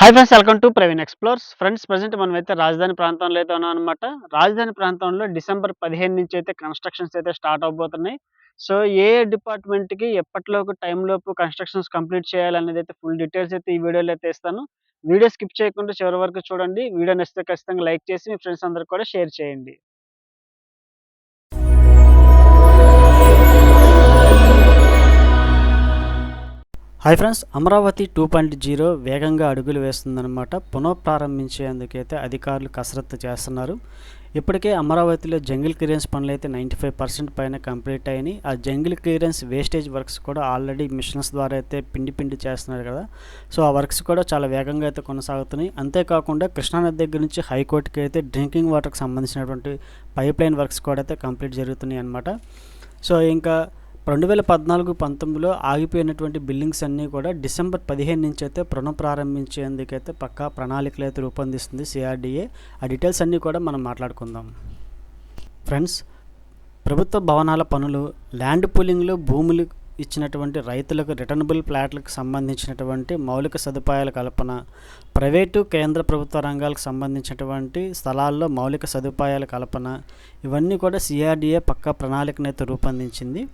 Hi friends, welcome to Praveen explores. Friends, present మనమైతే రాజధాని ప్రాంతంలో అయితే ఉన్నామనమాట. రాజధాని ప్రాంతంలో డిసెంబర్ 15 నుంచి అయితే కన్‌స్ట్రక్షన్స్ అయితే స్టార్ట్ అవ్వబోతున్నాయి. సో, ఏ డిపార్ట్‌మెంట్‌కి ఎప్పటిలోపు టైంలోపు కన్‌స్ట్రక్షన్స్ కంప్లీట్ చేయాలనేదైతే ఫుల్ డీటెయిల్స్ అయితే ఈ వీడియోలో అయితే ఇస్తాను. వీడియో స్కిప్ చేయకుండా చివరి వరకు చూడండి. వీడియో నచ్చితే ఖచ్చితంగా లైక్ చేసి మీ ఫ్రెండ్స్ అందరికి కూడా షేర్ చేయండి. హాయ్ ఫ్రెండ్స్, అమరావతి 2.0 వేగంగా అడుగులు వేస్తుందన్నమాట. పునఃప్రారంభించేందుకైతే అధికారులు కసరత్తు చేస్తున్నారు. ఇప్పటికే అమరావతిలో జంగిల్ క్లియరెన్స్ పనులు అయితే 95% పైన కంప్లీట్ అయినాయి. ఆ జంగిల్ క్లియరెన్స్ వేస్టేజ్ వర్క్స్ కూడా ఆల్రెడీ మిషన్స్ ద్వారా అయితే పిండి చేస్తున్నారు కదా. సో ఆ వర్క్స్ కూడా చాలా వేగంగా అయితే కొనసాగుతున్నాయి. అంతేకాకుండా కృష్ణానది దగ్గర నుంచి హైకోర్టుకి అయితే డ్రింకింగ్ వాటర్కి సంబంధించినటువంటి పైప్ లైన్ వర్క్స్ కూడా అయితే కంప్లీట్ జరుగుతున్నాయి అన్నమాట. సో ఇంకా 2014-19లో ఆగిపోయినటువంటి బిల్డింగ్స్ అన్నీ కూడా డిసెంబర్ 15 నుంచి అయితే పునఃప్రారంభించేందుకైతే పక్కా ప్రణాళికలు అయితే రూపొందిస్తుంది సిఆర్డీఏ. ఆ డీటెయిల్స్ అన్నీ కూడా మనం మాట్లాడుకుందాం. ఫ్రెండ్స్, ప్రభుత్వ భవనాల పనులు, ల్యాండ్ పూలింగ్లో భూములు ఇచ్చినటువంటి రైతులకు రిటర్నబుల్ ప్లాట్లకు సంబంధించినటువంటి మౌలిక సదుపాయాల కల్పన, ప్రైవేటు కేంద్ర ప్రభుత్వ రంగాలకు సంబంధించినటువంటి స్థలాల్లో మౌలిక సదుపాయాల కల్పన, ఇవన్నీ కూడా సిఆర్డీఏ పక్కా ప్రణాళికనైతే రూపొందించింది.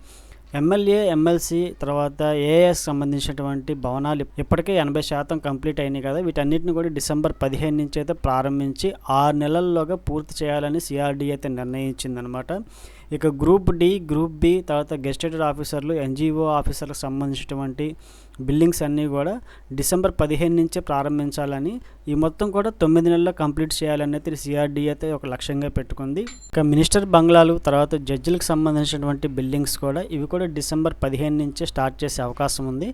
ఎమ్మెల్యే, ఎమ్మెల్సీ తర్వాత ఏఎస్ సంబంధించినటువంటి భవనాలు ఇప్పటికే 80% కంప్లీట్ అయినాయి కదా. వీటన్నిటిని కూడా డిసెంబర్ 15 నుంచి అయితే ప్రారంభించి 6 నెలల్లోగా పూర్తి చేయాలని సిఆర్డీ అయితే నిర్ణయించిందనమాట. ఇక గ్రూప్ డి, గ్రూప్ బి తర్వాత గెస్టెడ్ ఆఫీసర్లు, ఎన్జిఓ ఆఫీసర్లకు సంబంధించినటువంటి బిల్డింగ్స్ అన్నీ కూడా డిసెంబర్ 15 నుంచే ప్రారంభించాలని, ఈ మొత్తం కూడా 9 నెలల్లో కంప్లీట్ చేయాలని అయితే సిఆర్డీ అయితే ఒక లక్ష్యంగా పెట్టుకుంది. ఇక మినిస్టర్ బంగ్లాలు తర్వాత జడ్జిలకు సంబంధించినటువంటి బిల్డింగ్స్ కూడా ఇవి కూడా డిసెంబర్ 15 నుంచే స్టార్ట్ చేసే అవకాశం ఉంది.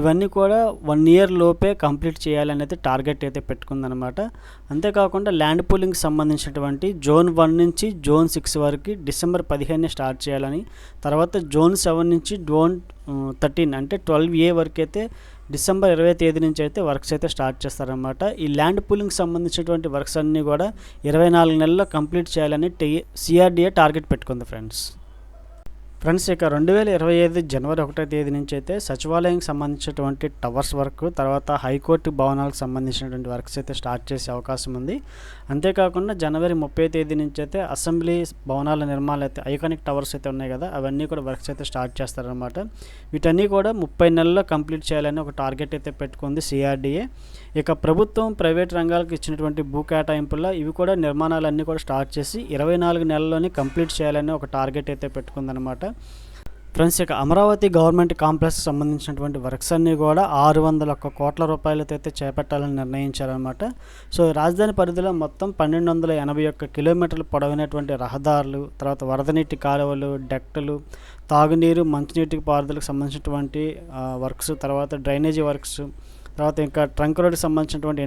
ఇవన్నీ కూడా 1 ఇయర్ లోపే కంప్లీట్ చేయాలని అయితే టార్గెట్ అయితే పెట్టుకుందనమాట. అంతేకాకుండా ల్యాండ్ పూలింగ్కి సంబంధించినటువంటి జోన్ 1 నుంచి జోన్ 6 వరకు డిసెంబర్ 15 స్టార్ట్ చేయాలని, తర్వాత జోన్ 7 నుంచి జోన్ 13 అంటే 12A వరకు అయితే డిసెంబర్ 20 తేదీ నుంచి అయితే వర్క్స్ అయితే స్టార్ట్ చేస్తారన్నమాట. ఈ ల్యాండ్ పూలింగ్కి సంబంధించినటువంటి వర్క్స్ అన్నీ కూడా 24 నెలల్లో కంప్లీట్ చేయాలని సిఆర్డీఏ టార్గెట్ పెట్టుకుంది ఫ్రెండ్స్. ఇక 2025 జనవరి 1వ తేదీ నుంచి అయితే సచివాలయానికి సంబంధించినటువంటి టవర్స్ వర్క్, తర్వాత హైకోర్టు భవనాలకు సంబంధించినటువంటి వర్క్స్ అయితే స్టార్ట్ చేసే అవకాశం ఉంది. అంతేకాకుండా జనవరి 30వ తేదీ నుంచి అయితే అసెంబ్లీ భవనాల నిర్మాణాలు అయితే ఐకానిక్ టవర్స్ అయితే ఉన్నాయి కదా, అవన్నీ కూడా వర్క్స్ అయితే స్టార్ట్ చేస్తారనమాట. వీటన్నీ కూడా 30 నెలల్లో కంప్లీట్ చేయాలని ఒక టార్గెట్ అయితే పెట్టుకుంది సిఆర్డీఏ. ఇక ప్రభుత్వం, ప్రైవేట్ రంగాలకు ఇచ్చినటువంటి భూ కేటాయింపుల్లో ఇవి కూడా నిర్మాణాలన్నీ కూడా స్టార్ట్ చేసి 24 నెలల్లోనే కంప్లీట్ చేయాలని ఒక టార్గెట్ అయితే పెట్టుకుందనమాట. ఫ్రెండ్స్, ఇక అమరావతి గవర్నమెంట్ కాంప్లెక్స్కి సంబంధించినటువంటి వర్క్స్ అన్నీ కూడా 601 కోట్ల రూపాయలతో అయితే చేపట్టాలని నిర్ణయించారనమాట. సో రాజధాని పరిధిలో మొత్తం 1281 కిలోమీటర్లు పొడవైనటువంటి రహదారులు, తర్వాత వరద నీటి కాలువలు, డెక్టులు, తాగునీరు, మంచినీటికి పారుదలకు సంబంధించినటువంటి వర్క్స్, తర్వాత డ్రైనేజీ వర్క్స్, తర్వాత ఇంకా ట్రంక్ రోడ్కి సంబంధించినటువంటి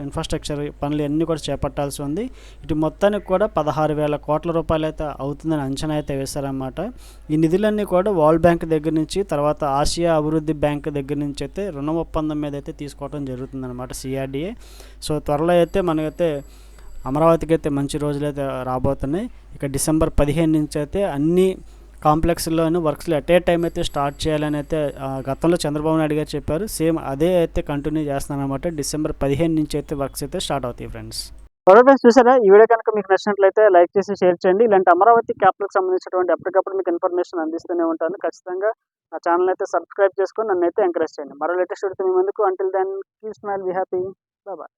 ఇన్ఫ్రాస్ట్రక్చర్ పనులు అన్నీ కూడా చేపట్టాల్సి ఉంది. ఇటు మొత్తానికి కూడా 16,000 కోట్ల రూపాయలు అయితే అవుతుందని అంచనా అయితే వేశారన్నమాట. ఈ నిధులన్నీ కూడా వరల్డ్ బ్యాంక్ దగ్గర నుంచి, తర్వాత ఆసియా అభివృద్ధి బ్యాంక్ దగ్గర నుంచి అయితే రుణ ఒప్పందం మీద అయితే తీసుకోవడం జరుగుతుందన్నమాట సిఆర్డీఏ. సో త్వరలో అయితే మనకైతే అమరావతికి అయితే మంచి రోజులు అయితే రాబోతున్నాయి. ఇక డిసెంబర్ 15 నుంచి అయితే అన్ని కాంప్లెక్స్లోనూ వర్క్స్లో ఎట్ ఏ టైం అయితే స్టార్ట్ చేయాలని అయితే గతంలో చంద్రబాబు నాయుడు గారు చెప్పారు. సేమ్ అదే అయితే కంటిన్యూ చేస్తున్నాను అనమాట. డిసెంబర్ 15 నుంచి అయితే వర్క్స్ అయితే స్టార్ట్ అవుతాయి ఫ్రెండ్స్. ఫ్రెండ్స్, చూసారా? ఈ వీడియో కనుక మీకు నచ్చినట్లయితే లైక్ చేసి షేర్ చేయండి. ఇలాంటి అమరావతి క్యాపిటల్కి సంబంధించినటువంటి ఎప్పటికప్పుడు మీకు ఇన్ఫర్మేషన్ అందిస్తూనే ఉంటాను. ఖచ్చితంగా నా ఛానల్ అయితే సబ్స్క్రైబ్ చేసుకొని నన్ను అయితే ఎంకరేజ్ చేయండి. మరో లేటెస్ట్ వీడియోతో మీ ముందుకు. Until then keep smile, be happy, bye bye.